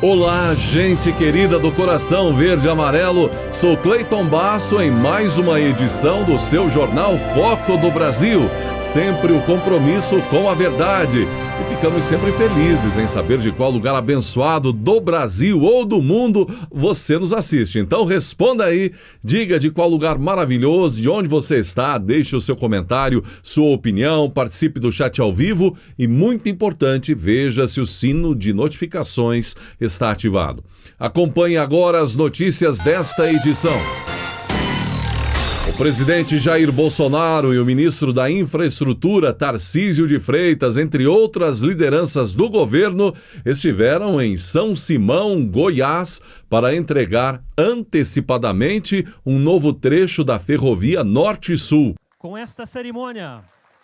Olá, gente querida do coração verde e amarelo, sou Cleiton Basso em mais uma edição do seu jornal Foco do Brasil, sempre o compromisso com a verdade. E ficamos sempre felizes em saber de qual lugar abençoado do Brasil ou do mundo você nos assiste. Então responda aí, diga de qual lugar maravilhoso, de onde você está, deixe o seu comentário, sua opinião, participe do chat ao vivo e, muito importante, veja se o sino de notificações está ativado. Acompanhe agora as notícias desta edição. O presidente Jair Bolsonaro e o ministro da Infraestrutura, Tarcísio de Freitas, entre outras lideranças do governo, estiveram em São Simão, Goiás, para entregar antecipadamente um novo trecho da ferrovia Norte-Sul. Com esta cerimônia,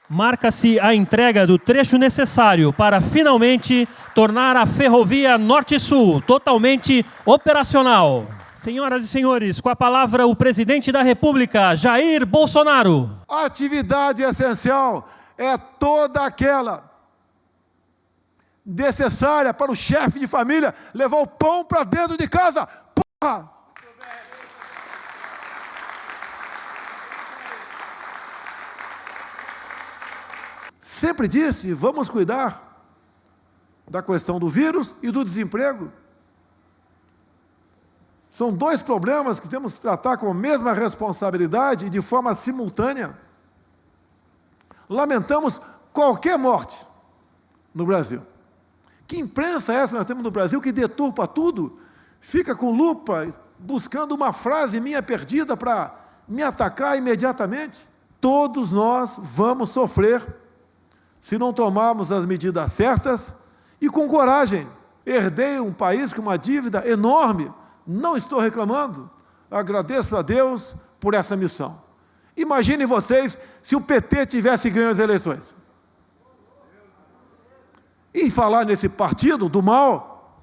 marca-se a entrega do trecho necessário para finalmente tornar a ferrovia Norte-Sul totalmente operacional. Senhoras e senhores, com a palavra o presidente da República, Jair Bolsonaro. A atividade essencial é toda aquela necessária para o chefe de família levar o pão para dentro de casa. Porra! Sempre disse, vamos cuidar da questão do vírus e do desemprego. São dois problemas que temos que tratar com a mesma responsabilidade e de forma simultânea. Lamentamos qualquer morte no Brasil. Que imprensa é essa que nós temos no Brasil que deturpa tudo? Fica com lupa, buscando uma frase minha perdida para me atacar imediatamente? Todos nós vamos sofrer se não tomarmos as medidas certas e com coragem. Herdei um país com uma dívida enorme. Não estou reclamando, agradeço a Deus por essa missão. Imaginem vocês se o PT tivesse ganho as eleições. E falar nesse partido do mal,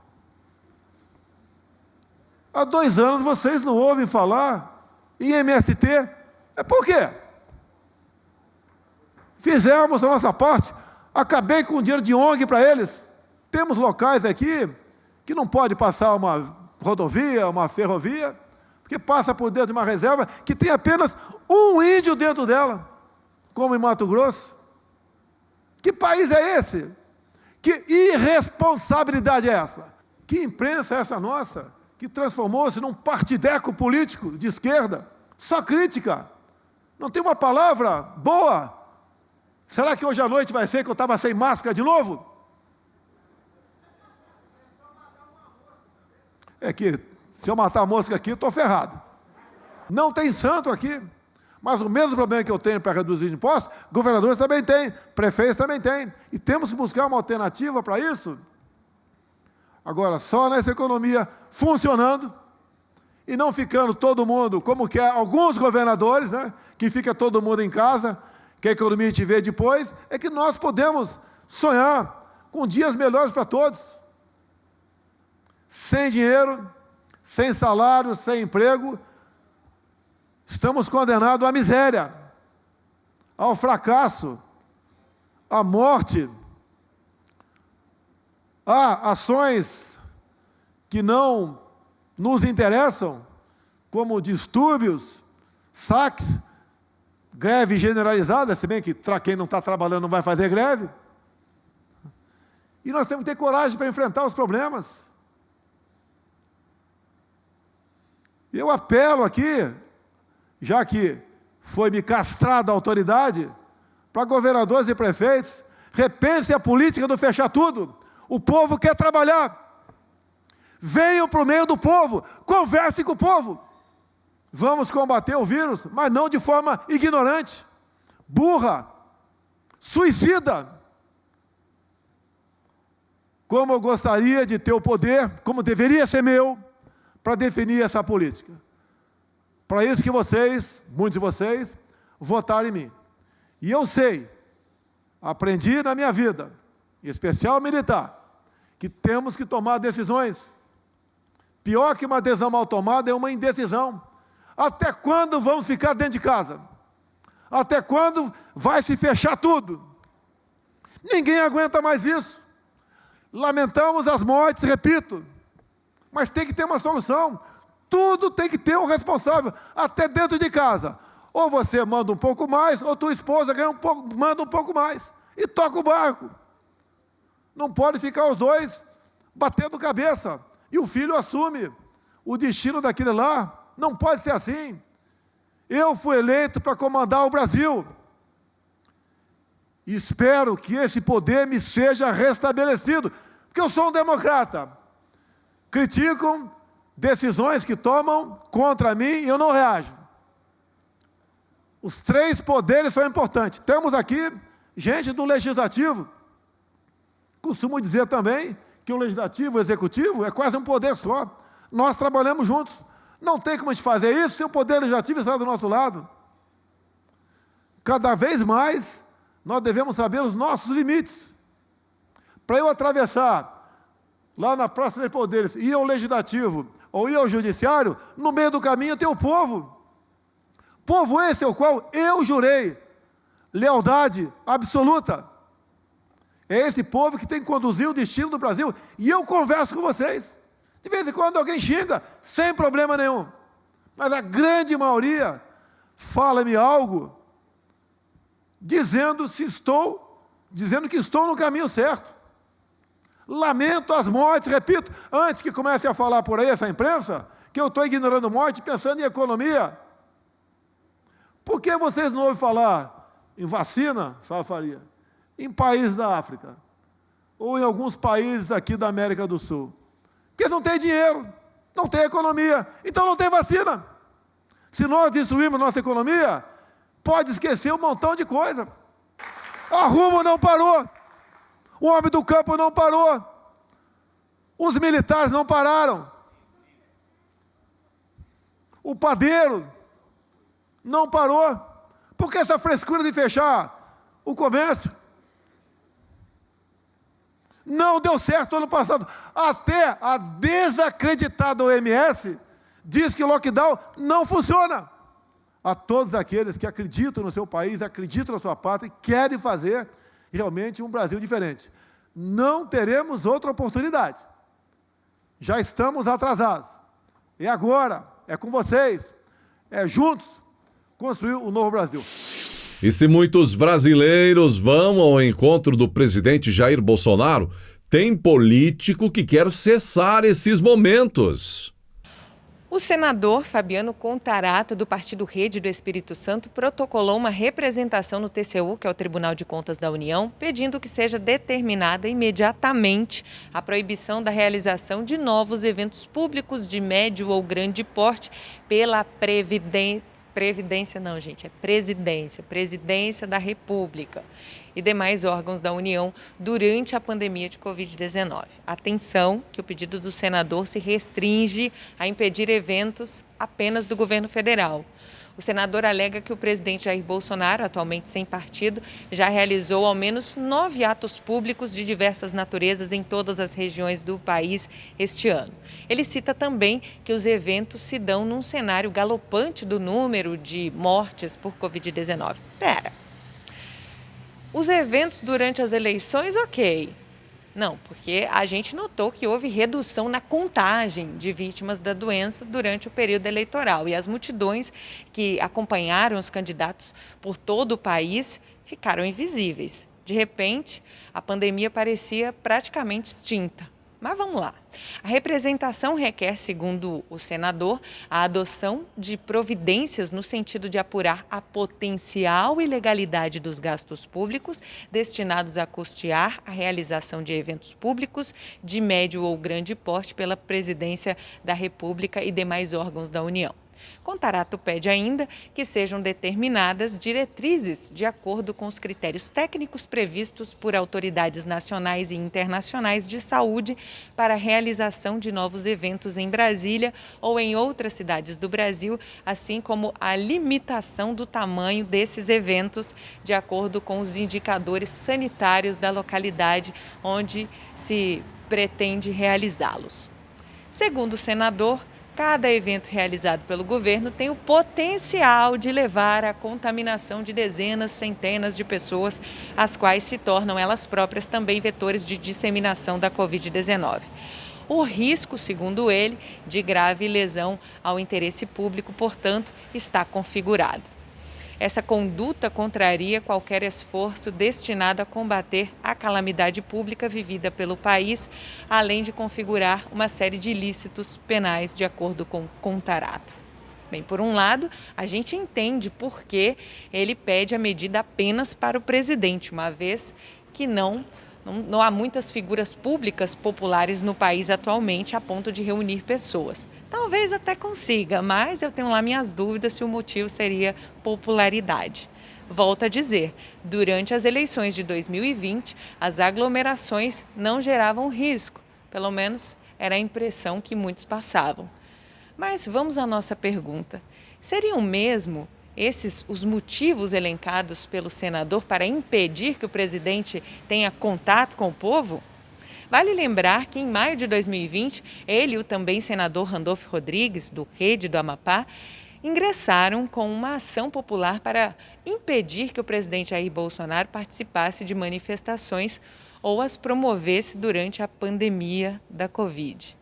há 2 anos vocês não ouvem falar em MST. É por quê? Fizemos a nossa parte, acabei com o dinheiro de ONG para eles. Temos locais aqui que não pode passar uma rodovia, uma ferrovia, porque passa por dentro de uma reserva que tem apenas um índio dentro dela, como em Mato Grosso. Que país é esse? Que irresponsabilidade é essa? Que imprensa é essa nossa, que transformou-se num partideco político de esquerda? Só crítica. Não tem uma palavra boa. Será que hoje à noite vai ser que eu estava sem máscara de novo? É que, se eu matar a mosca aqui, eu estou ferrado. Não tem santo aqui. Mas o mesmo problema que eu tenho para reduzir impostos, governadores também têm, prefeitos também têm. E temos que buscar uma alternativa para isso. Agora, só nessa economia funcionando e não ficando todo mundo, como quer alguns governadores, né, que fica todo mundo em casa, que a economia te vê depois, é que nós podemos sonhar com dias melhores para todos. Sem dinheiro, sem salário, sem emprego, estamos condenados à miséria, ao fracasso, à morte, a ações que não nos interessam, como distúrbios, saques, greve generalizada, se bem que quem não está trabalhando não vai fazer greve. E nós temos que ter coragem para enfrentar os problemas. Eu apelo aqui, já que foi-me castrada a autoridade, para governadores e prefeitos, repensem a política do fechar tudo. O povo quer trabalhar. Venham para o meio do povo, conversem com o povo. Vamos combater o vírus, mas não de forma ignorante, burra, suicida. Como eu gostaria de ter o poder, como deveria ser meu, para definir essa política. Para isso que vocês, muitos de vocês, votaram em mim. E eu sei, aprendi na minha vida, em especial militar, que temos que tomar decisões. Pior que uma decisão mal tomada é uma indecisão. Até quando vamos ficar dentro de casa? Até quando vai se fechar tudo? Ninguém aguenta mais isso. Lamentamos as mortes, repito, Mas tem que ter uma solução. Tudo tem que ter um responsável, até dentro de casa. Ou você manda um pouco mais, ou tua esposa manda um pouco mais. E toca o barco. Não pode ficar os dois batendo cabeça. E o filho assume o destino daquele lá. Não pode ser assim. Eu fui eleito para comandar o Brasil. E espero que esse poder me seja restabelecido. Porque eu sou um democrata. Criticam decisões que tomam contra mim e eu não reajo. Os três poderes são importantes. Temos aqui gente do Legislativo. Costumo dizer também que o Legislativo e o Executivo é quase um poder só. Nós trabalhamos juntos. Não tem como a gente fazer isso se o Poder Legislativo está do nosso lado. Cada vez mais, nós devemos saber os nossos limites. Para eu atravessar lá na Praça dos Poderes, ir ao Legislativo ou ir ao Judiciário, no meio do caminho tem o povo. Povo esse ao qual eu jurei lealdade absoluta. É esse povo que tem que conduzir o destino do Brasil. E eu converso com vocês. De vez em quando alguém xinga, sem problema nenhum. Mas a grande maioria fala-me algo dizendo que estou no caminho certo. Lamento as mortes, repito, antes que comece a falar por aí essa imprensa, que eu estou ignorando morte, pensando em economia. Por que vocês não ouvem falar em vacina, Faria, em países da África, ou em alguns países aqui da América do Sul? Porque não tem dinheiro, não tem economia, então não tem vacina. Se nós destruirmos nossa economia, pode esquecer um montão de coisa. A Rumo não parou, o homem do campo não parou, os militares não pararam, o padeiro não parou. Por que essa frescura de fechar o comércio? Não deu certo ano passado. Até a desacreditada OMS diz que o lockdown não funciona. A todos aqueles que acreditam no seu país, acreditam na sua pátria e querem fazer realmente um Brasil diferente. Não teremos outra oportunidade. Já estamos atrasados. É agora, é com vocês, é juntos construir o novo Brasil. E se muitos brasileiros vão ao encontro do presidente Jair Bolsonaro, tem político que quer cessar esses momentos. O senador Fabiano Contarato, do Partido Rede do Espírito Santo, protocolou uma representação no TCU, que é o Tribunal de Contas da União, pedindo que seja determinada imediatamente a proibição da realização de novos eventos públicos de médio ou grande porte pela Presidência da República e demais órgãos da União durante a pandemia de Covid-19. Atenção que o pedido do senador se restringe a impedir eventos apenas do governo federal. O senador alega que o presidente Jair Bolsonaro, atualmente sem partido, já realizou ao menos 9 atos públicos de diversas naturezas em todas as regiões do país este ano. Ele cita também que os eventos se dão num cenário galopante do número de mortes por Covid-19. Os eventos durante as eleições, ok. Não, porque a gente notou que houve redução na contagem de vítimas da doença durante o período eleitoral e as multidões que acompanharam os candidatos por todo o país ficaram invisíveis. De repente, a pandemia parecia praticamente extinta. Mas vamos lá. A representação requer, segundo o senador, a adoção de providências no sentido de apurar a potencial ilegalidade dos gastos públicos destinados a custear a realização de eventos públicos de médio ou grande porte pela Presidência da República e demais órgãos da União. Contarato pede ainda que sejam determinadas diretrizes de acordo com os critérios técnicos previstos por autoridades nacionais e internacionais de saúde para a realização de novos eventos em Brasília ou em outras cidades do Brasil, assim como a limitação do tamanho desses eventos de acordo com os indicadores sanitários da localidade onde se pretende realizá-los. Segundo o senador, cada evento realizado pelo governo tem o potencial de levar à contaminação de dezenas, centenas de pessoas, as quais se tornam elas próprias também vetores de disseminação da Covid-19. o risco, segundo ele, de grave lesão ao interesse público, portanto, está configurado. Essa conduta contraria qualquer esforço destinado a combater a calamidade pública vivida pelo país, além de configurar uma série de ilícitos penais de acordo com o Contarato. Bem, por um lado, a gente entende por que ele pede a medida apenas para o presidente, uma vez que não há muitas figuras públicas populares no país atualmente a ponto de reunir pessoas. Talvez até consiga, mas eu tenho lá minhas dúvidas se o motivo seria popularidade. Volto a dizer, durante as eleições de 2020, as aglomerações não geravam risco, pelo menos era a impressão que muitos passavam. Mas vamos à nossa pergunta. Seriam mesmo esses os motivos elencados pelo senador para impedir que o presidente tenha contato com o povo? Vale lembrar que em maio de 2020, ele e o também senador Randolfo Rodrigues, do Rede do Amapá, ingressaram com uma ação popular para impedir que o presidente Jair Bolsonaro participasse de manifestações ou as promovesse durante a pandemia da Covid.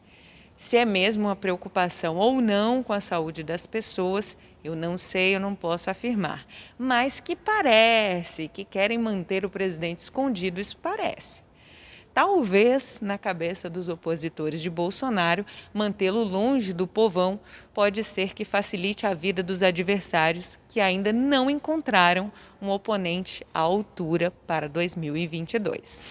Se é mesmo uma preocupação ou não com a saúde das pessoas, eu não sei, eu não posso afirmar. Mas que parece que querem manter o presidente escondido, isso parece. Talvez, na cabeça dos opositores de Bolsonaro, mantê-lo longe do povão pode ser que facilite a vida dos adversários que ainda não encontraram um oponente à altura para 2022.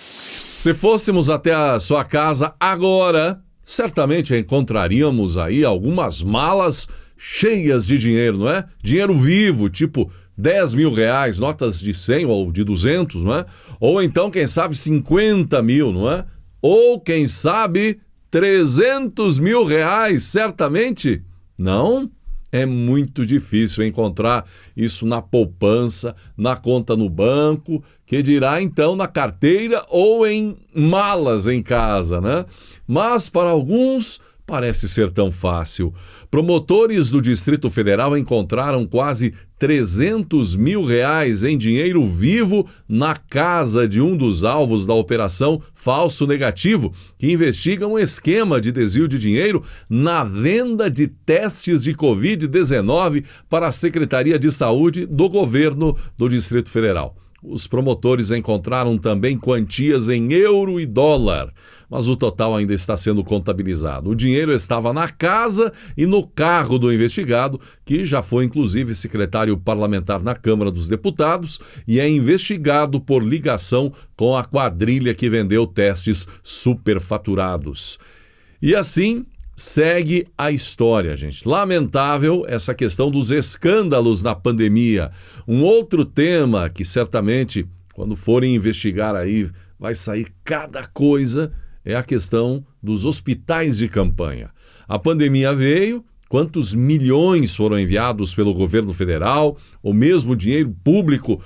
Se fôssemos até a sua casa agora, certamente encontraríamos aí algumas malas cheias de dinheiro, não é? Dinheiro vivo, tipo 10 mil reais, notas de 100 ou de 200, não é? Ou então, quem sabe, 50 mil, não é? Ou, quem sabe, 300 mil reais, certamente? Não? É muito difícil encontrar isso na poupança, na conta no banco, que dirá então na carteira ou em malas em casa, né? Mas para alguns parece ser tão fácil. Promotores do Distrito Federal encontraram quase 300 mil reais em dinheiro vivo na casa de um dos alvos da Operação Falso Negativo, que investiga um esquema de desvio de dinheiro na venda de testes de Covid-19 para a Secretaria de Saúde do governo do Distrito Federal. Os promotores encontraram também quantias em euro e dólar, mas o total ainda está sendo contabilizado. O dinheiro estava na casa e no carro do investigado, que já foi inclusive secretário parlamentar na Câmara dos Deputados e é investigado por ligação com a quadrilha que vendeu testes superfaturados. E assim segue a história, gente. Lamentável essa questão dos escândalos na pandemia. Um outro tema que certamente, quando forem investigar aí, vai sair cada coisa, é a questão dos hospitais de campanha. A pandemia veio, quantos milhões foram enviados pelo governo federal, ou mesmo dinheiro público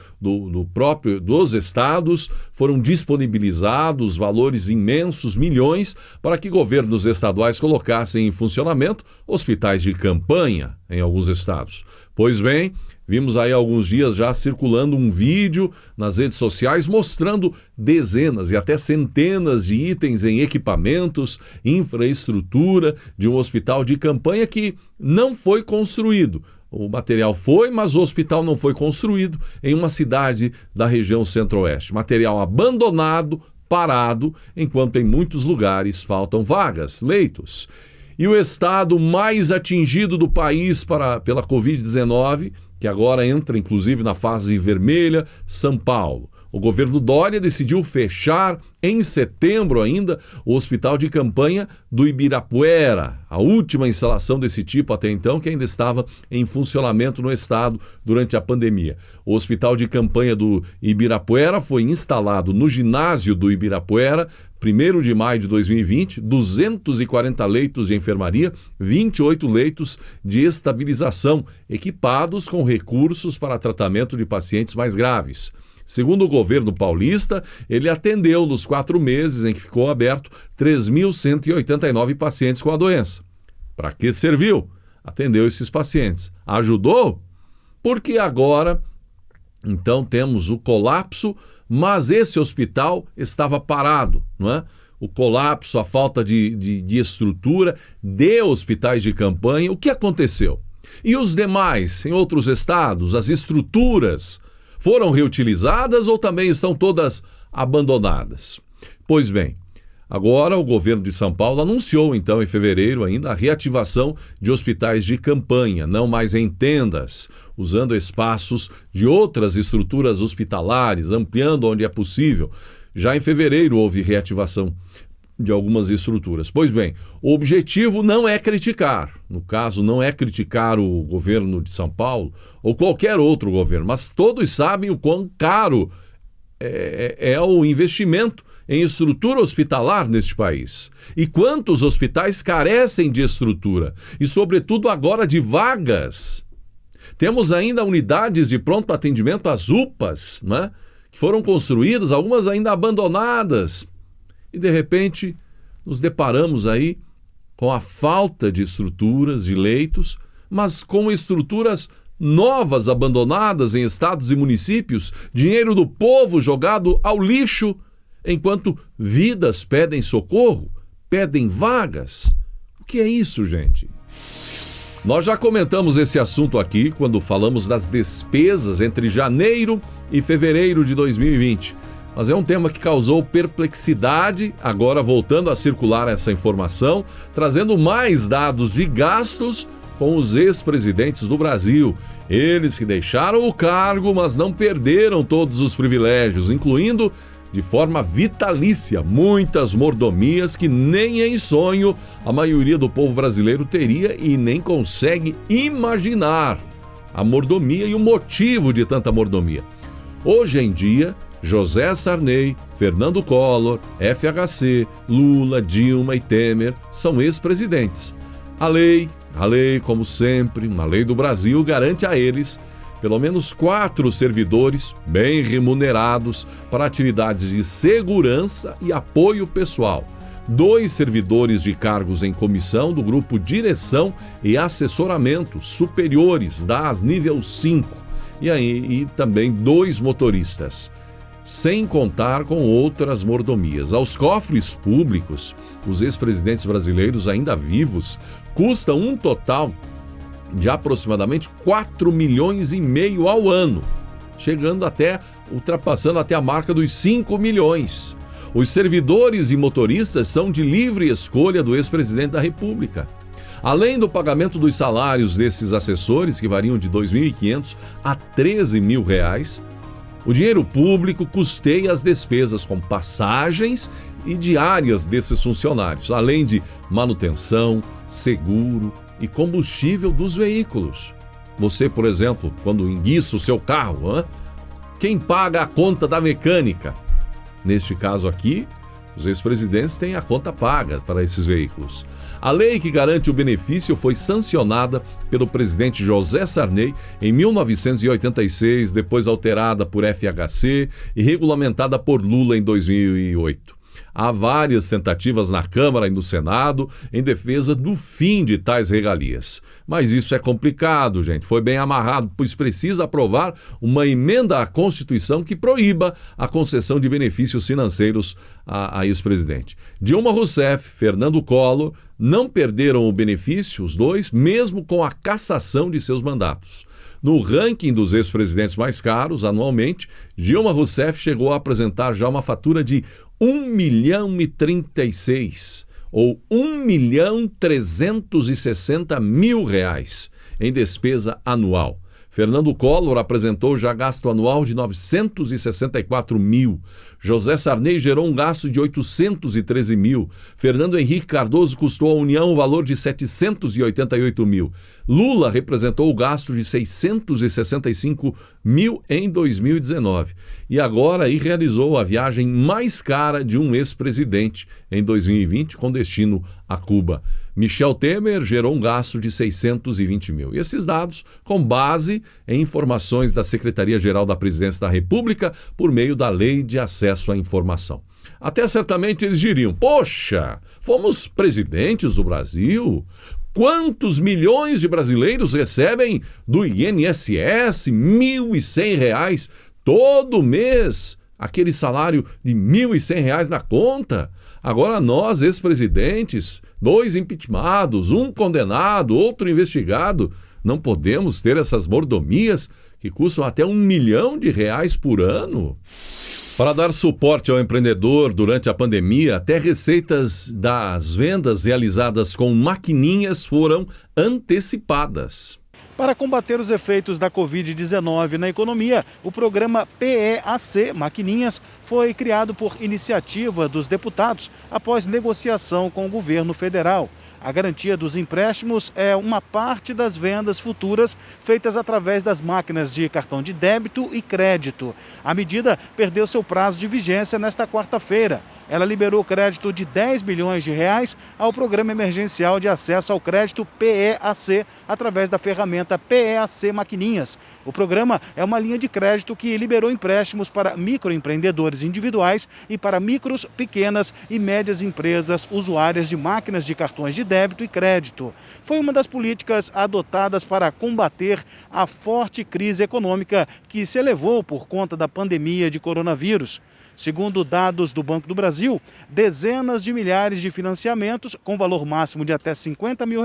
dos estados, foram disponibilizados valores imensos, milhões, para que governos estaduais colocassem em funcionamento hospitais de campanha em alguns estados. Pois bem, vimos aí há alguns dias já circulando um vídeo nas redes sociais mostrando dezenas e até centenas de itens em equipamentos, infraestrutura de um hospital de campanha que não foi construído. O material foi, mas o hospital não foi construído em uma cidade da região centro-oeste. Material abandonado, parado, enquanto em muitos lugares faltam vagas, leitos. E o estado mais atingido do país pela Covid-19, que agora entra inclusive na fase vermelha, São Paulo. O governo Dória decidiu fechar em setembro ainda o hospital de campanha do Ibirapuera, a última instalação desse tipo até então que ainda estava em funcionamento no estado durante a pandemia. O hospital de campanha do Ibirapuera foi instalado no ginásio do Ibirapuera, 1º de maio de 2020, 240 leitos de enfermaria, 28 leitos de estabilização, equipados com recursos para tratamento de pacientes mais graves. Segundo o governo paulista, ele atendeu nos 4 meses em que ficou aberto 3.189 pacientes com a doença. Para que serviu? Atendeu esses pacientes. Ajudou? Porque agora, então, temos o colapso, mas esse hospital estava parado, não é? o colapso, a falta de estrutura de hospitais de campanha. O que aconteceu? E os demais, em outros estados, as estruturas foram reutilizadas ou também estão todas abandonadas? Pois bem, agora o governo de São Paulo anunciou então em fevereiro ainda a reativação de hospitais de campanha, não mais em tendas, usando espaços de outras estruturas hospitalares, ampliando onde é possível. Já em fevereiro houve reativação de algumas estruturas. Pois bem, o objetivo não é criticar, no caso não é criticar o governo de São Paulo ou qualquer outro governo, mas todos sabem o quão caro é o investimento em estrutura hospitalar neste país. E quantos hospitais carecem de estrutura e, sobretudo, agora de vagas. Temos ainda unidades de pronto atendimento, as UPAs, né, que foram construídas, algumas ainda abandonadas. E, de repente, nos deparamos aí com a falta de estruturas, de leitos, mas com estruturas novas abandonadas em estados e municípios, dinheiro do povo jogado ao lixo, enquanto vidas pedem socorro, pedem vagas. O que é isso, gente? Nós já comentamos esse assunto aqui quando falamos das despesas entre janeiro e fevereiro de 2020. Mas é um tema que causou perplexidade, agora voltando a circular essa informação, trazendo mais dados de gastos com os ex-presidentes do Brasil. Eles que deixaram o cargo, mas não perderam todos os privilégios, incluindo, de forma vitalícia, muitas mordomias que nem em sonho a maioria do povo brasileiro teria e nem consegue imaginar a mordomia e o motivo de tanta mordomia. Hoje em dia, José Sarney, Fernando Collor, FHC, Lula, Dilma e Temer são ex-presidentes. A lei, como sempre, uma lei do Brasil, garante a eles pelo menos 4 servidores bem remunerados para atividades de segurança e apoio pessoal. 2 servidores de cargos em comissão do grupo Direção e Assessoramento superiores das nível 5. E também 2 motoristas. Sem contar com outras mordomias. Aos cofres públicos, os ex-presidentes brasileiros ainda vivos custam um total de aproximadamente 4,5 milhões ao ano, ultrapassando até a marca dos 5 milhões. Os servidores e motoristas são de livre escolha do ex-presidente da República. Além do pagamento dos salários desses assessores, que variam de R$ 2.500 a R$ 13.000, o dinheiro público custeia as despesas com passagens e diárias desses funcionários, além de manutenção, seguro e combustível dos veículos. Você, por exemplo, quando enguiça o seu carro, quem paga a conta da mecânica? Neste caso aqui, os ex-presidentes têm a conta paga para esses veículos. A lei que garante o benefício foi sancionada pelo presidente José Sarney em 1986, depois alterada por FHC e regulamentada por Lula em 2008. Há várias tentativas na Câmara e no Senado em defesa do fim de tais regalias. Mas isso é complicado, gente. Foi bem amarrado, pois precisa aprovar uma emenda à Constituição que proíba a concessão de benefícios financeiros a ex-presidente. Dilma Rousseff, Fernando Collor não perderam o benefício, os dois, mesmo com a cassação de seus mandatos. No ranking dos ex-presidentes mais caros, anualmente, Dilma Rousseff chegou a apresentar já uma fatura de R$1.036.000 ou R$1.360.000 em despesa anual. Fernando Collor apresentou já gasto anual de R$964.000. José Sarney gerou um gasto de R$813.000. Fernando Henrique Cardoso custou à União o valor de R$788.000. Lula representou o gasto de R$665.000 em 2019. E agora aí realizou a viagem mais cara de um ex-presidente em 2020 com destino a Cuba. Michel Temer gerou um gasto de R$620.000. E esses dados com base em informações da Secretaria-Geral da Presidência da República por meio da Lei de Acesso à Informação. Até certamente eles diriam: poxa, fomos presidentes do Brasil? Quantos milhões de brasileiros recebem do INSS R$1.100 todo mês? Aquele salário de R$1.100 na conta? Agora nós, ex-presidentes, 2 impeachmentados, um condenado, outro investigado, não podemos ter essas mordomias que custam até R$1 milhão por ano. Para dar suporte ao empreendedor durante a pandemia, até receitas das vendas realizadas com maquininhas foram antecipadas. Para combater os efeitos da Covid-19 na economia, o programa PEAC Maquininhas foi criado por iniciativa dos deputados após negociação com o governo federal. A garantia dos empréstimos é uma parte das vendas futuras feitas através das máquinas de cartão de débito e crédito. A medida perdeu seu prazo de vigência nesta quarta-feira. Ela liberou crédito de R$10 bilhões ao Programa Emergencial de Acesso ao Crédito PEAC através da ferramenta PEAC Maquininhas. O programa é uma linha de crédito que liberou empréstimos para microempreendedores individuais e para micros, pequenas e médias empresas usuárias de máquinas de cartões de débito e crédito. Foi uma das políticas adotadas para combater a forte crise econômica que se elevou por conta da pandemia de coronavírus. Segundo dados do Banco do Brasil, dezenas de milhares de financiamentos com valor máximo de até R$50 mil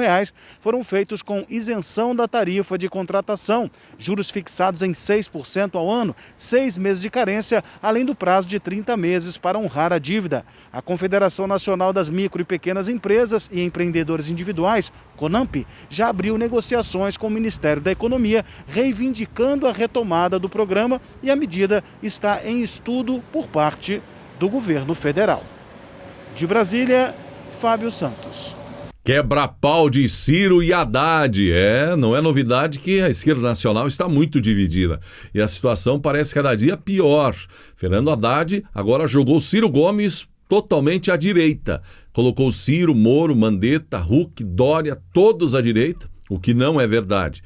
foram feitos com isenção da tarifa de contratação, juros fixados em 6% ao ano, 6 meses de carência, além do prazo de 30 meses para honrar a dívida. A Confederação Nacional das Micro e Pequenas Empresas e Empreendedores Individuais, CONAMP, já abriu negociações com o Ministério da Economia, reivindicando a retomada do programa, e a medida está em estudo por parte do governo federal. De Brasília, Fábio Santos. Quebra-pau de Ciro e Haddad. Não é novidade que a esquerda nacional está muito dividida. E a situação parece cada dia pior. Fernando Haddad agora jogou Ciro Gomes totalmente à direita. Colocou Ciro, Moro, Mandetta, Huck, Dória, todos à direita, o que não é verdade.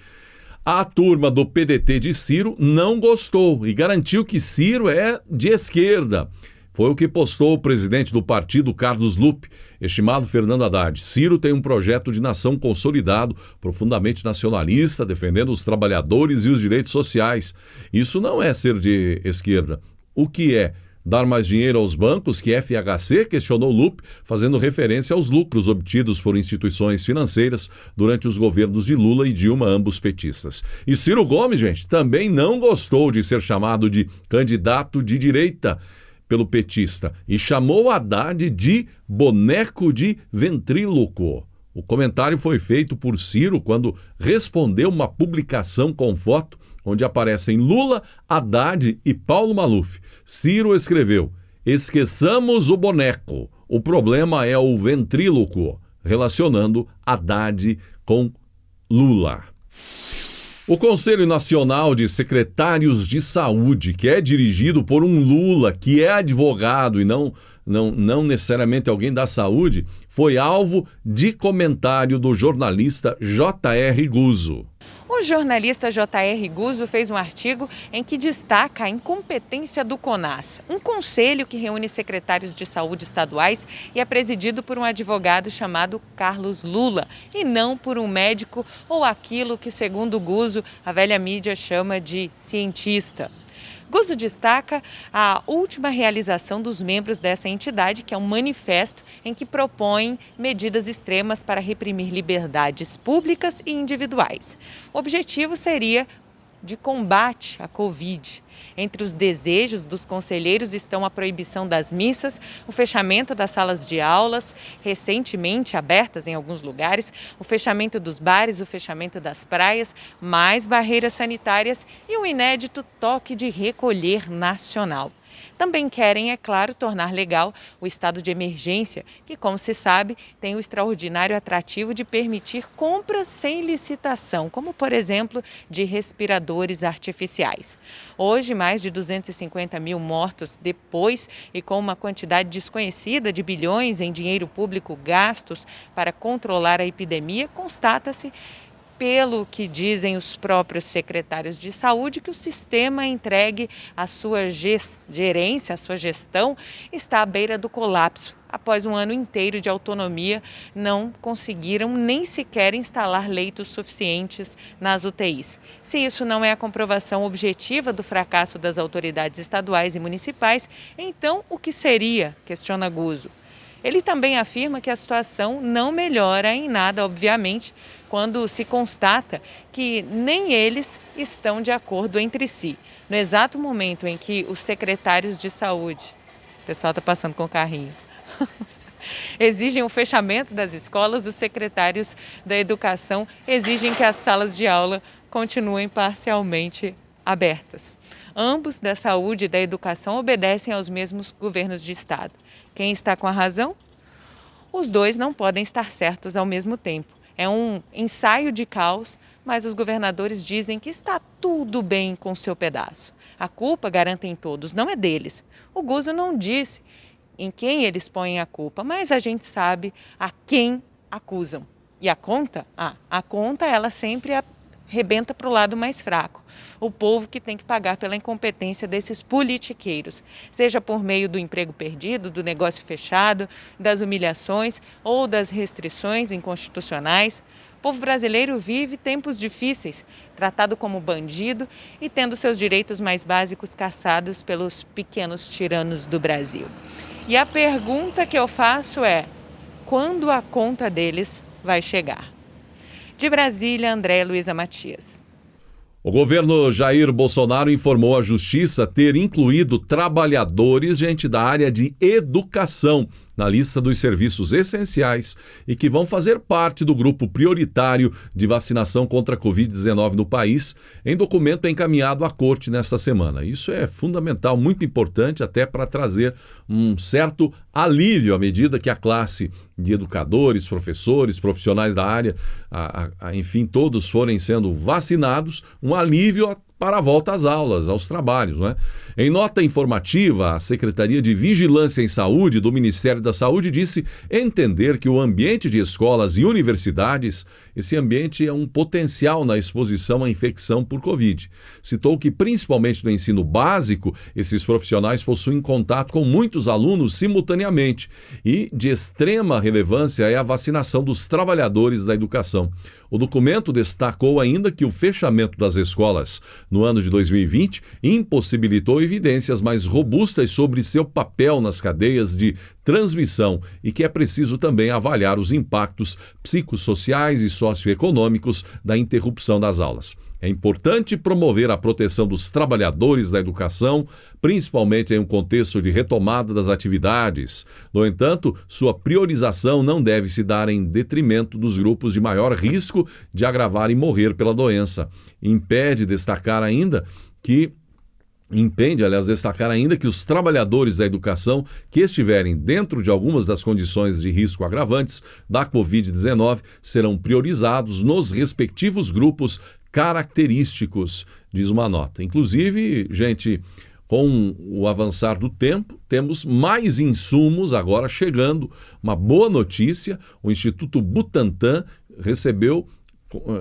A turma do PDT de Ciro não gostou e garantiu que Ciro é de esquerda. Foi o que postou o presidente do partido, Carlos Lupe, estimado Fernando Haddad. Ciro tem um projeto de nação consolidado, profundamente nacionalista, defendendo os trabalhadores e os direitos sociais. Isso não é ser de esquerda. O que é? Dar mais dinheiro aos bancos, que FHC, questionou Lupe, fazendo referência aos lucros obtidos por instituições financeiras durante os governos de Lula e Dilma, ambos petistas. E Ciro Gomes, gente, também não gostou de ser chamado de candidato de direita pelo petista e chamou Haddad de boneco de ventríloco. O comentário foi feito por Ciro quando respondeu uma publicação com foto onde aparecem Lula, Haddad e Paulo Maluf. Ciro escreveu: esqueçamos o boneco, o problema é o ventríloco, relacionando Haddad com Lula. O Conselho Nacional de Secretários de Saúde, que é dirigido por um Lula, que é advogado e não necessariamente alguém da saúde, foi alvo de comentário do jornalista J.R. Guzzo. O jornalista J.R. Guzzo fez um artigo em que destaca a incompetência do CONAS, um conselho que reúne secretários de saúde estaduais e é presidido por um advogado chamado Carlos Lula, e não por um médico ou aquilo que, segundo Guzzo, a velha mídia chama de cientista. Guzzo destaca a última realização dos membros dessa entidade, que é um manifesto em que propõem medidas extremas para reprimir liberdades públicas e individuais. O objetivo seria de combate à Covid. Entre os desejos dos conselheiros estão a proibição das missas, o fechamento das salas de aulas, recentemente abertas em alguns lugares, o fechamento dos bares, o fechamento das praias, mais barreiras sanitárias e o inédito toque de recolher nacional. Também querem, é claro, tornar legal o estado de emergência, que, como se sabe, tem o extraordinário atrativo de permitir compras sem licitação, como, por exemplo, de respiradores artificiais. Hoje, mais de 250 mil mortos depois e com uma quantidade desconhecida de bilhões em dinheiro público gastos para controlar a epidemia, constata-se, pelo que dizem os próprios secretários de saúde, que o sistema entregue à sua gerência, à sua gestão, está à beira do colapso. Após um ano inteiro de autonomia, não conseguiram nem sequer instalar leitos suficientes nas UTIs. Se isso não é a comprovação objetiva do fracasso das autoridades estaduais e municipais, então o que seria? Questiona Guzzo. Ele também afirma que a situação não melhora em nada, obviamente, quando se constata que nem eles estão de acordo entre si. No exato momento em que os secretários de saúde, o pessoal está passando com o carrinho, exigem o fechamento das escolas, os secretários da educação exigem que as salas de aula continuem parcialmente abertas. Ambos, da saúde e da educação, obedecem aos mesmos governos de estado. Quem está com a razão? Os dois não podem estar certos ao mesmo tempo. É um ensaio de caos, mas os governadores dizem que está tudo bem com seu pedaço. A culpa, garantem todos, não é deles. O Guzzo não disse em quem eles põem a culpa, mas a gente sabe a quem acusam. E a conta? A conta ela sempre arrebenta para o lado mais fraco. O povo que tem que pagar pela incompetência desses politiqueiros, seja por meio do emprego perdido, do negócio fechado, das humilhações ou das restrições inconstitucionais. O povo brasileiro vive tempos difíceis, tratado como bandido e tendo seus direitos mais básicos caçados pelos pequenos tiranos do Brasil. E a pergunta que eu faço é: quando a conta deles vai chegar? De Brasília, André Luiza Matias. O governo Jair Bolsonaro informou à Justiça ter incluído trabalhadores, da área de educação na lista dos serviços essenciais e que vão fazer parte do grupo prioritário de vacinação contra a Covid-19 no país, em documento encaminhado à Corte nesta semana. Isso é fundamental, muito importante até para trazer um certo alívio à medida que a classe de educadores, professores, profissionais da área, enfim, todos forem sendo vacinados, um alívio para a volta às aulas, aos trabalhos, não é? Em nota informativa, a Secretaria de Vigilância em Saúde do Ministério da Saúde disse entender que o ambiente de escolas e universidades, esse ambiente é um potencial na exposição à infecção por Covid. Citou que, principalmente no ensino básico, esses profissionais possuem contato com muitos alunos simultaneamente e de extrema relevância é a vacinação dos trabalhadores da educação. O documento destacou ainda que o fechamento das escolas no ano de 2020 impossibilitou evidências mais robustas sobre seu papel nas cadeias de transmissão e que é preciso também avaliar os impactos psicossociais e socioeconômicos da interrupção das aulas. É importante promover a proteção dos trabalhadores da educação, principalmente em um contexto de retomada das atividades. No entanto, sua priorização não deve se dar em detrimento dos grupos de maior risco de agravar e morrer pela doença. Impende destacar ainda que os trabalhadores da educação que estiverem dentro de algumas das condições de risco agravantes da Covid-19 serão priorizados nos respectivos grupos característicos, diz uma nota. Inclusive, com o avançar do tempo, temos mais insumos agora chegando. Uma boa notícia, o Instituto Butantan recebeu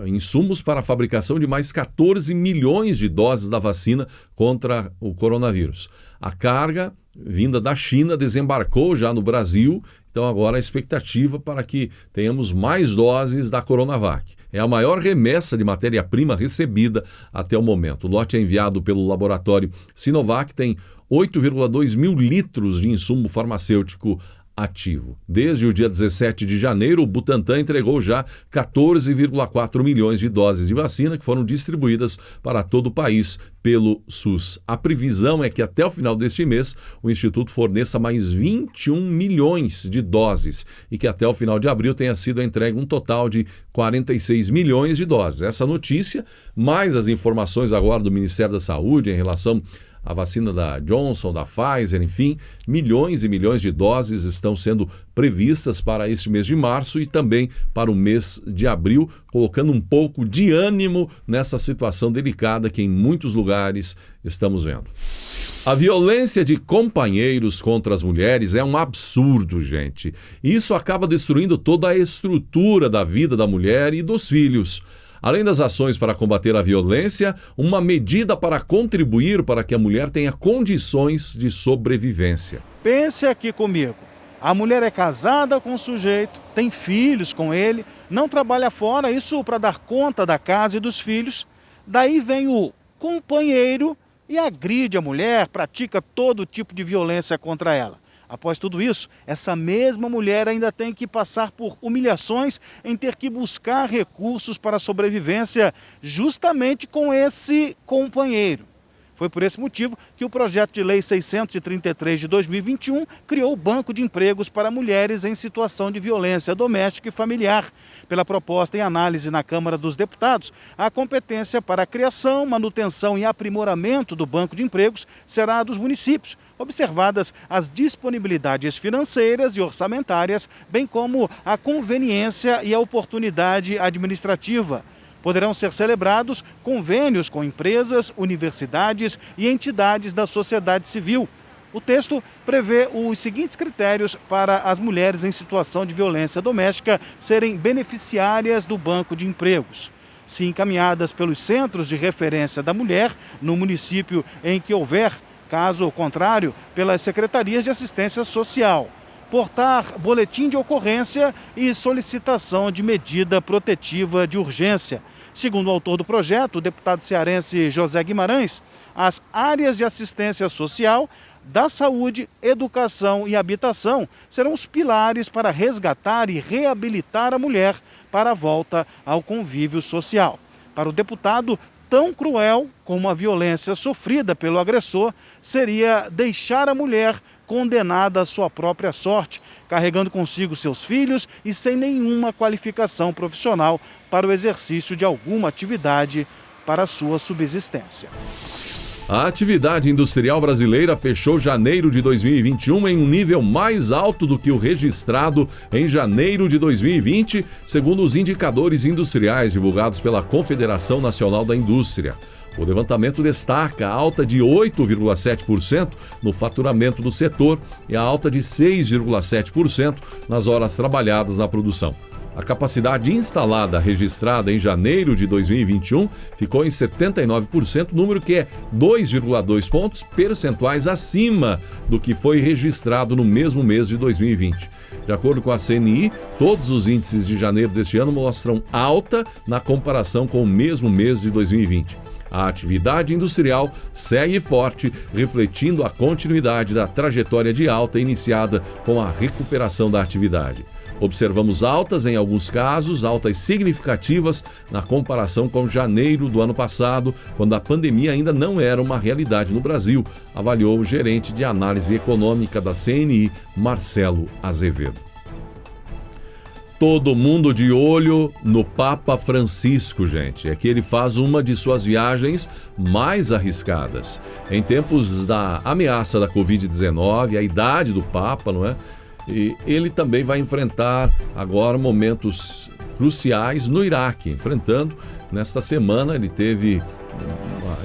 insumos para a fabricação de mais 14 milhões de doses da vacina contra o coronavírus. A carga vinda da China desembarcou já no Brasil, então agora a expectativa para que tenhamos mais doses da Coronavac. É a maior remessa de matéria-prima recebida até o momento. O lote é enviado pelo laboratório Sinovac, tem 8,2 mil litros de insumo farmacêutico ativo. Desde o dia 17 de janeiro, o Butantan entregou já 14,4 milhões de doses de vacina que foram distribuídas para todo o país pelo SUS. A previsão é que até o final deste mês o Instituto forneça mais 21 milhões de doses e que até o final de abril tenha sido entregue um total de 46 milhões de doses. Essa notícia, mais as informações agora do Ministério da Saúde em relação a vacina da Johnson, da Pfizer, enfim, milhões e milhões de doses estão sendo previstas para este mês de março e também para o mês de abril, colocando um pouco de ânimo nessa situação delicada que em muitos lugares estamos vendo. A violência de companheiros contra as mulheres é um absurdo, gente. Isso acaba destruindo toda a estrutura da vida da mulher e dos filhos. Além das ações para combater a violência, uma medida para contribuir para que a mulher tenha condições de sobrevivência. Pense aqui comigo. A mulher é casada com o sujeito, tem filhos com ele, não trabalha fora, isso para dar conta da casa e dos filhos. Daí vem o companheiro e agride a mulher, pratica todo tipo de violência contra ela. Após tudo isso, essa mesma mulher ainda tem que passar por humilhações em ter que buscar recursos para a sobrevivência justamente com esse companheiro. Foi por esse motivo que o projeto de lei 633 de 2021 criou o Banco de Empregos para Mulheres em Situação de Violência Doméstica e Familiar. Pela proposta em análise na Câmara dos Deputados, a competência para a criação, manutenção e aprimoramento do Banco de Empregos será dos municípios, observadas as disponibilidades financeiras e orçamentárias, bem como a conveniência e a oportunidade administrativa. Poderão ser celebrados convênios com empresas, universidades e entidades da sociedade civil. O texto prevê os seguintes critérios para as mulheres em situação de violência doméstica serem beneficiárias do Banco de Empregos. Se encaminhadas pelos centros de referência da mulher no município em que houver, caso contrário, pelas secretarias de assistência social. Portar boletim de ocorrência e solicitação de medida protetiva de urgência. Segundo o autor do projeto, o deputado cearense José Guimarães, as áreas de assistência social, da saúde, educação e habitação serão os pilares para resgatar e reabilitar a mulher para a volta ao convívio social. Para o deputado, tão cruel como a violência sofrida pelo agressor seria deixar a mulher condenada à sua própria sorte, carregando consigo seus filhos e sem nenhuma qualificação profissional para o exercício de alguma atividade para a sua subsistência. A atividade industrial brasileira fechou janeiro de 2021 em um nível mais alto do que o registrado em janeiro de 2020, segundo os indicadores industriais divulgados pela Confederação Nacional da Indústria. O levantamento destaca a alta de 8,7% no faturamento do setor e a alta de 6,7% nas horas trabalhadas na produção. A capacidade instalada registrada em janeiro de 2021 ficou em 79%, número que é 2,2 pontos percentuais acima do que foi registrado no mesmo mês de 2020. De acordo com a CNI, todos os índices de janeiro deste ano mostram alta na comparação com o mesmo mês de 2020. A atividade industrial segue forte, refletindo a continuidade da trajetória de alta iniciada com a recuperação da atividade. Observamos altas em alguns casos, altas significativas na comparação com janeiro do ano passado, quando a pandemia ainda não era uma realidade no Brasil, avaliou o gerente de análise econômica da CNI, Marcelo Azevedo. Todo mundo de olho no Papa Francisco, gente. É que ele faz uma de suas viagens mais arriscadas. Em tempos da ameaça da Covid-19, a idade do Papa, não é? E ele também vai enfrentar agora momentos cruciais no Iraque. Enfrentando, nesta semana, ele teve,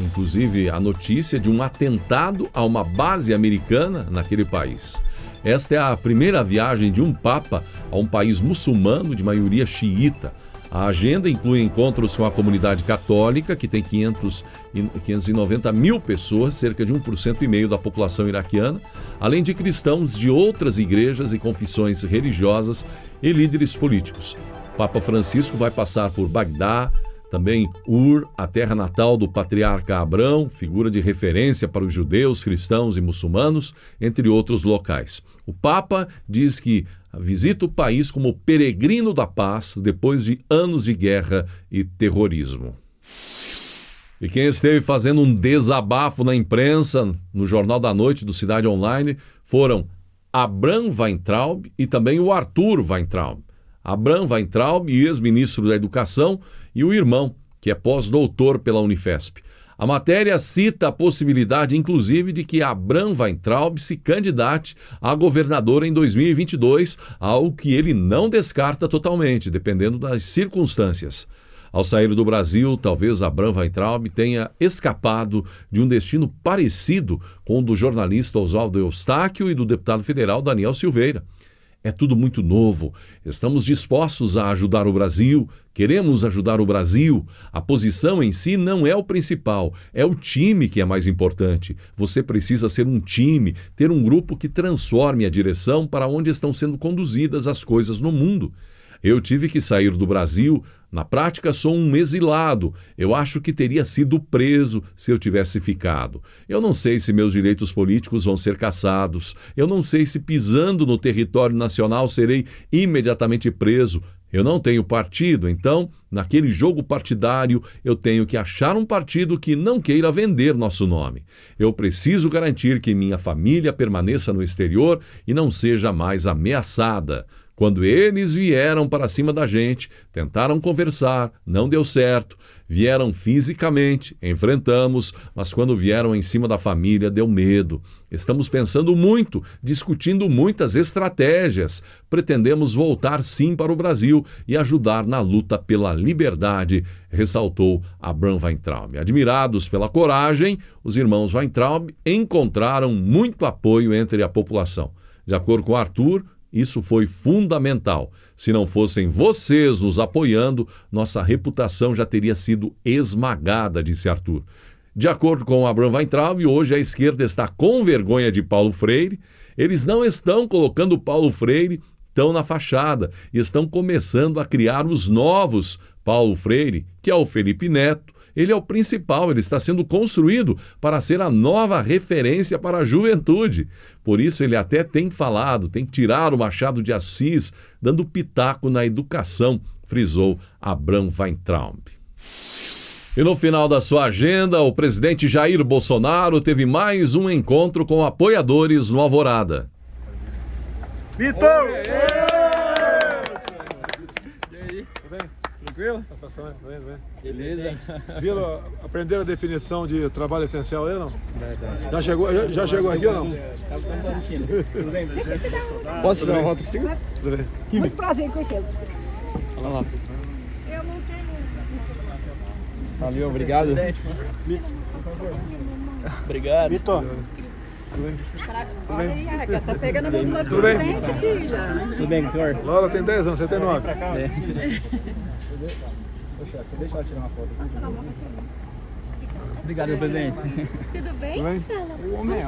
inclusive, a notícia de um atentado a uma base americana naquele país. Esta é a primeira viagem de um Papa a um país muçulmano de maioria xiita. A agenda inclui encontros com a comunidade católica, que tem 590 mil pessoas, cerca de 1,5% da população iraquiana, além de cristãos de outras igrejas e confissões religiosas e líderes políticos. Papa Francisco vai passar por Bagdá, também Ur, a terra natal do patriarca Abrão, figura de referência para os judeus, cristãos e muçulmanos, entre outros locais. O Papa diz que visita o país como peregrino da paz depois de anos de guerra e terrorismo. E quem esteve fazendo um desabafo na imprensa, no Jornal da Noite do Cidade Online, foram Abraham Weintraub e também o Arthur Weintraub. Abraham Weintraub, ex-ministro da Educação, e o irmão, que é pós-doutor pela Unifesp. A matéria cita a possibilidade, inclusive, de que Abraham Weintraub se candidate a governador em 2022, algo que ele não descarta totalmente, dependendo das circunstâncias. Ao sair do Brasil, talvez Abraham Weintraub tenha escapado de um destino parecido com o do jornalista Oswaldo Eustáquio e do deputado federal Daniel Silveira. É tudo muito novo. Estamos dispostos a ajudar o Brasil, queremos ajudar o Brasil. A posição em si não é o principal, é o time que é mais importante. Você precisa ser um time, ter um grupo que transforme a direção para onde estão sendo conduzidas as coisas no mundo. Eu tive que sair do Brasil. Na prática, sou um exilado. Eu acho que teria sido preso se eu tivesse ficado. Eu não sei se meus direitos políticos vão ser cassados. Eu não sei se pisando no território nacional serei imediatamente preso. Eu não tenho partido, então, naquele jogo partidário, eu tenho que achar um partido que não queira vender nosso nome. Eu preciso garantir que minha família permaneça no exterior e não seja mais ameaçada. Quando eles vieram para cima da gente, tentaram conversar, não deu certo. Vieram fisicamente, enfrentamos, mas quando vieram em cima da família, deu medo. Estamos pensando muito, discutindo muitas estratégias. Pretendemos voltar sim para o Brasil e ajudar na luta pela liberdade, ressaltou Abraham Weintraub. Admirados pela coragem, os irmãos Weintraub encontraram muito apoio entre a população. De acordo com Arthur, isso foi fundamental. Se não fossem vocês nos apoiando, nossa reputação já teria sido esmagada, disse Arthur. De acordo com Abraham Weintraub, hoje a esquerda está com vergonha de Paulo Freire. Eles não estão colocando Paulo Freire tão na fachada e estão começando a criar os novos Paulo Freire, que é o Felipe Neto. Ele é o principal, ele está sendo construído para ser a nova referência para a juventude. Por isso ele até tem falado, tem que tirar o Machado de Assis, dando pitaco na educação, frisou Abraham Weintraub. E no final da sua agenda, o presidente Jair Bolsonaro teve mais um encontro com apoiadores no Alvorada. Vitor! Tranquilo? Tá passando, bem. Beleza? Viram, aprenderam a definição de trabalho essencial aí, não? Já chegou aqui ou não? Tudo bem? Posso tirar uma foto contigo? Tudo bem. Muito prazer em conhecê-lo. Olha lá. Eu não tenho... Valeu, obrigado. Obrigado. Vitor. Tudo bem? Olha aí, Raca, tá pegando a mão do nosso Tudo bem? presidente, filha. Tudo bem, senhor? Laura tem 10 anos, você tem 9. Poxa, você deixa eu tirar uma foto. Obrigado, meu presidente. Tudo bem? Tudo bem? O homem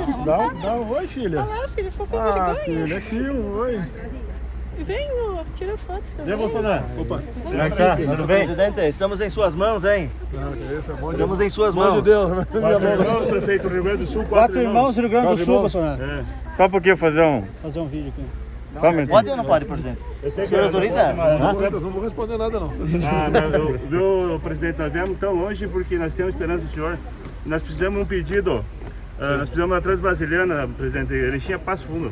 dá um oi, filha. Olá, filho, ficou com vergonha. Filha, é filho, oi. Vem, amor, tira fotos também. Bolsonaro? Opa. Tudo bem? Presidente, estamos em suas mãos, hein? Não, que isso, é bom de Estamos em suas Mão mãos. de Deus. Quatro irmãos, prefeito do Rio Grande do Sul. Quatro irmãos do Rio Grande do Sul, Bolsonaro. É. Só porque fazer um vídeo aqui. Pode ou não pode, presidente? Eu sei O senhor autoriza? Não vou responder nada, não. Viu, presidente, nós viemos tão longe porque nós temos esperança do senhor. Nós precisamos de um pedido. Nós precisamos da Transbrasiliana, presidente. Erechim é Passo Fundo.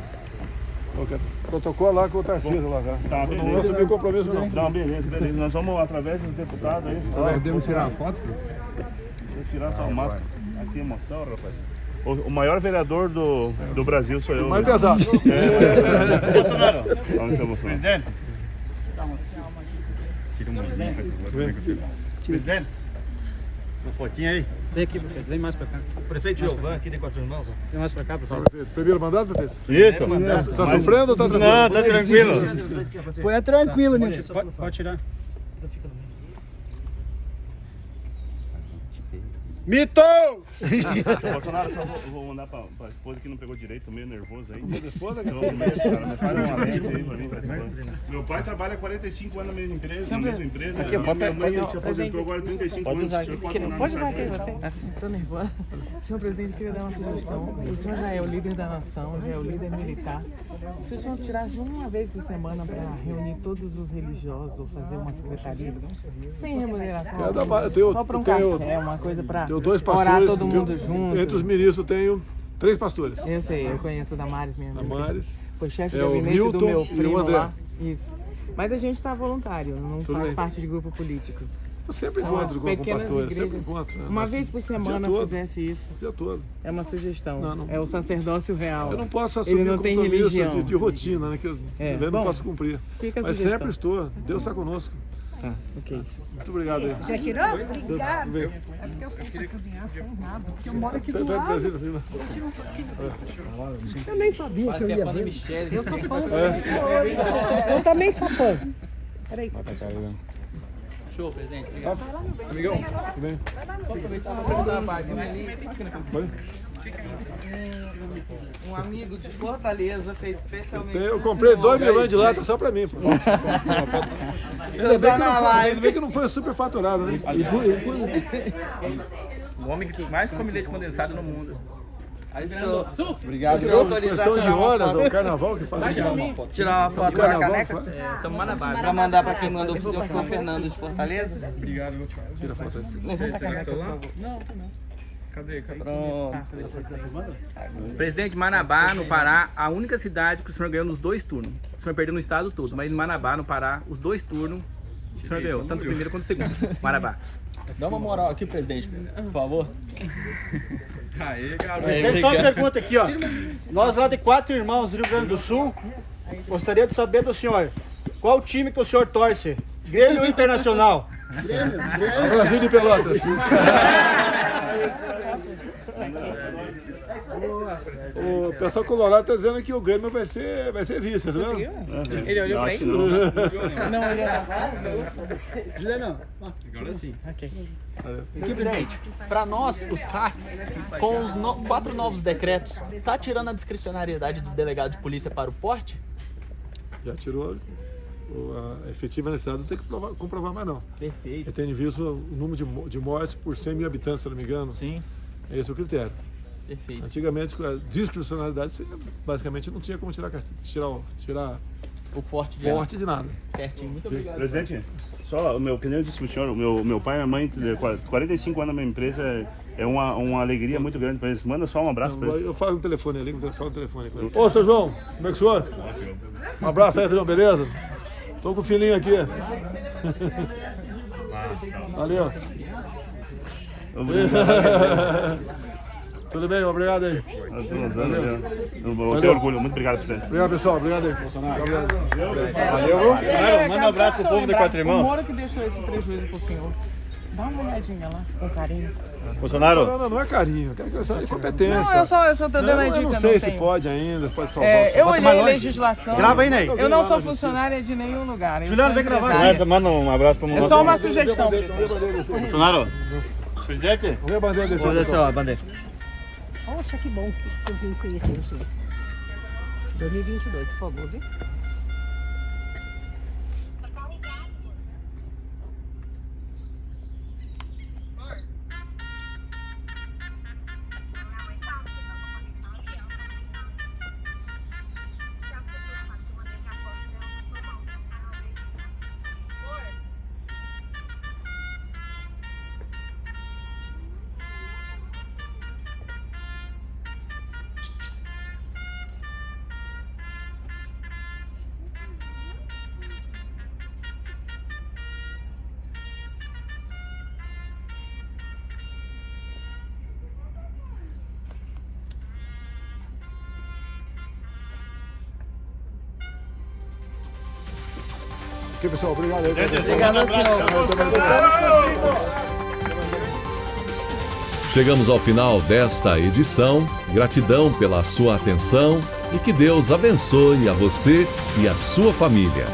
Protocolo lá com o Tarcísio lá, tá? Tá, Não vou beleza. assumir compromisso, não. Não, beleza. Nós vamos através dos deputados aí. Podemos tirar a foto? Vou tirar só o máximo. Aqui, emoção, rapaz. O maior vereador do Brasil sou eu. Mais né? pesado. Bolsonaro. Vamos ser Bolsonaro. Presidente. Presidente, uma fotinha aí. Vem aqui, prefeito, vem mais pra cá. Prefeito Giovan, aqui de Quatro Irmãos. Vem mais pra cá, por favor. Prefeito, primeiro mandato, prefeito? Isso. Tá sofrendo ou tá tranquilo? Não, tá tranquilo. Foi tranquilo nisso. Pode tirar. Mito! Bolsonaro, só vou mandar pra esposa que não pegou direito, tô meio nervoso aí. Esposa? Então, cara, me faz uma lente aí pra mim, Meu pai trabalha 45 anos na mesma empresa, Aqui, minha mãe se aposentou agora há 35 anos. Pode usar aqui, você. Assim, tô nervosa. Senhor presidente, queria dar uma sugestão. O senhor já é o líder da nação, já é o líder militar. Se o senhor tirasse uma vez por semana para reunir todos os religiosos ou fazer uma secretaria, sem remuneração, só para um café, uma coisa para Tenho 2 orar pastores. todo mundo junto. Entre os ministros tenho 3 pastores. Eu sei, eu conheço o Damares, minha amiga. Damares. Foi chefe de É o gabinete do Milton meu e o primo André. lá. Isso. Mas a gente está voluntário, não Tudo faz bem. parte de grupo político. Eu sempre São encontro as com pequenas pastores, sempre igrejas. encontro. Né? Uma Mas vez por semana dia todo. fizesse isso. O dia todo. É uma sugestão. Não. É o sacerdócio real. Eu não posso Ele assumir não tem compromissos religião. de rotina, né? Que eu não Bom, posso cumprir. fica a Mas sugestão. sempre estou. Deus está conosco. Tá, ok. Muito obrigado aí. Já tirou? Obrigado. Tudo bem. É porque eu sei cozinhar sem nada. Porque eu moro aqui do Foi lado. presente assim, né? Eu nem sabia que eu ia ver. Eu sou fã. Eu também sou fã. Peraí. Show, presidente. Amigão, tudo bem? Vou aproveitar para perguntar a parte ali. Um amigo de Fortaleza fez especialmente. Eu comprei 2 milhões de latas só pra mim, pô. Ainda bem que não foi super faturado, né? O homem que mais come leite condensado no mundo. Obrigado. Questão de horas, o carnaval que faz isso. Tirar uma foto com a caneca? Estamos Manabá. Pra mandar pra quem mandou pro senhor, foi o Fernando de Fortaleza. Obrigado, vou tirar. Tira a foto assim. Você quer o celular? Não. Cadê? Presidente, Manabá, no Pará, a única cidade que o senhor ganhou nos 2 turnos. O senhor perdeu no estado todo, mas em Manabá, no Pará, os 2 turnos, o senhor ganhou, tanto o primeiro quanto o segundo. Manabá. Dá uma moral aqui, presidente, por favor. Aí, garoto. Tem só uma pergunta aqui, ó. Nós lá de 4 irmãos, Rio Grande do Sul, gostaria de saber do senhor, qual time que o senhor torce? Grêmio ou Internacional? Grêmio. Brasil de Pelotas. O pessoal colorado tá dizendo que o Grêmio vai ser vice, tá vendo? Ele olhou pra ele? Não olhou não. Juliano. Agora sim. Ok. Aqui, presidente. Para nós, os CACs, com os 4 novos decretos, tá tirando a discricionariedade do delegado de polícia para o porte? Já tirou a efetiva necessidade, não tem que comprovar mais não. Perfeito. Tendo visto o número de mortes por 100 mil habitantes, se não me engano. Sim. É esse o critério. Perfeito. Antigamente, com a discricionalidade, você basicamente não tinha como tirar o porte de nada. Certinho, muito obrigado. Presidente, só que nem eu disse pro senhor, o meu pai e a mãe, 45 anos na minha empresa, é uma alegria muito grande para eles. Manda só um abraço para eles. Eu falo no telefone ali, Ô, seu João, como é que o senhor? Um abraço aí, seu João, beleza? Tô com o filhinho aqui. Valeu. Tudo bem, obrigado aí. Eu tenho orgulho, muito obrigado, presidente. Obrigado, pessoal, obrigado aí. Valeu. Manda um abraço pro povo de 4 irmãos. O Moro que deixou esse prejuízo pro senhor. Dá uma olhadinha lá, com carinho. Bolsonaro? Não é carinho, é questão de competência. Não, eu só tô dando a dica. Eu não sei se pode ainda, pode salvar. Eu olhei a legislação. Grava aí, Ney. Eu não sou funcionária de nenhum lugar. Juliano, vem gravar. Manda um abraço pro nosso... É só uma sugestão. Bolsonaro? Presidente? Vamos ver a bandeira desse. Olha só a bandeira. Poxa, que bom que eu vim conhecer o senhor. 2022, por favor, viu? Ok, pessoal, obrigado aí. Obrigado, senhor. Chegamos ao final desta edição. Gratidão pela sua atenção e que Deus abençoe a você e a sua família.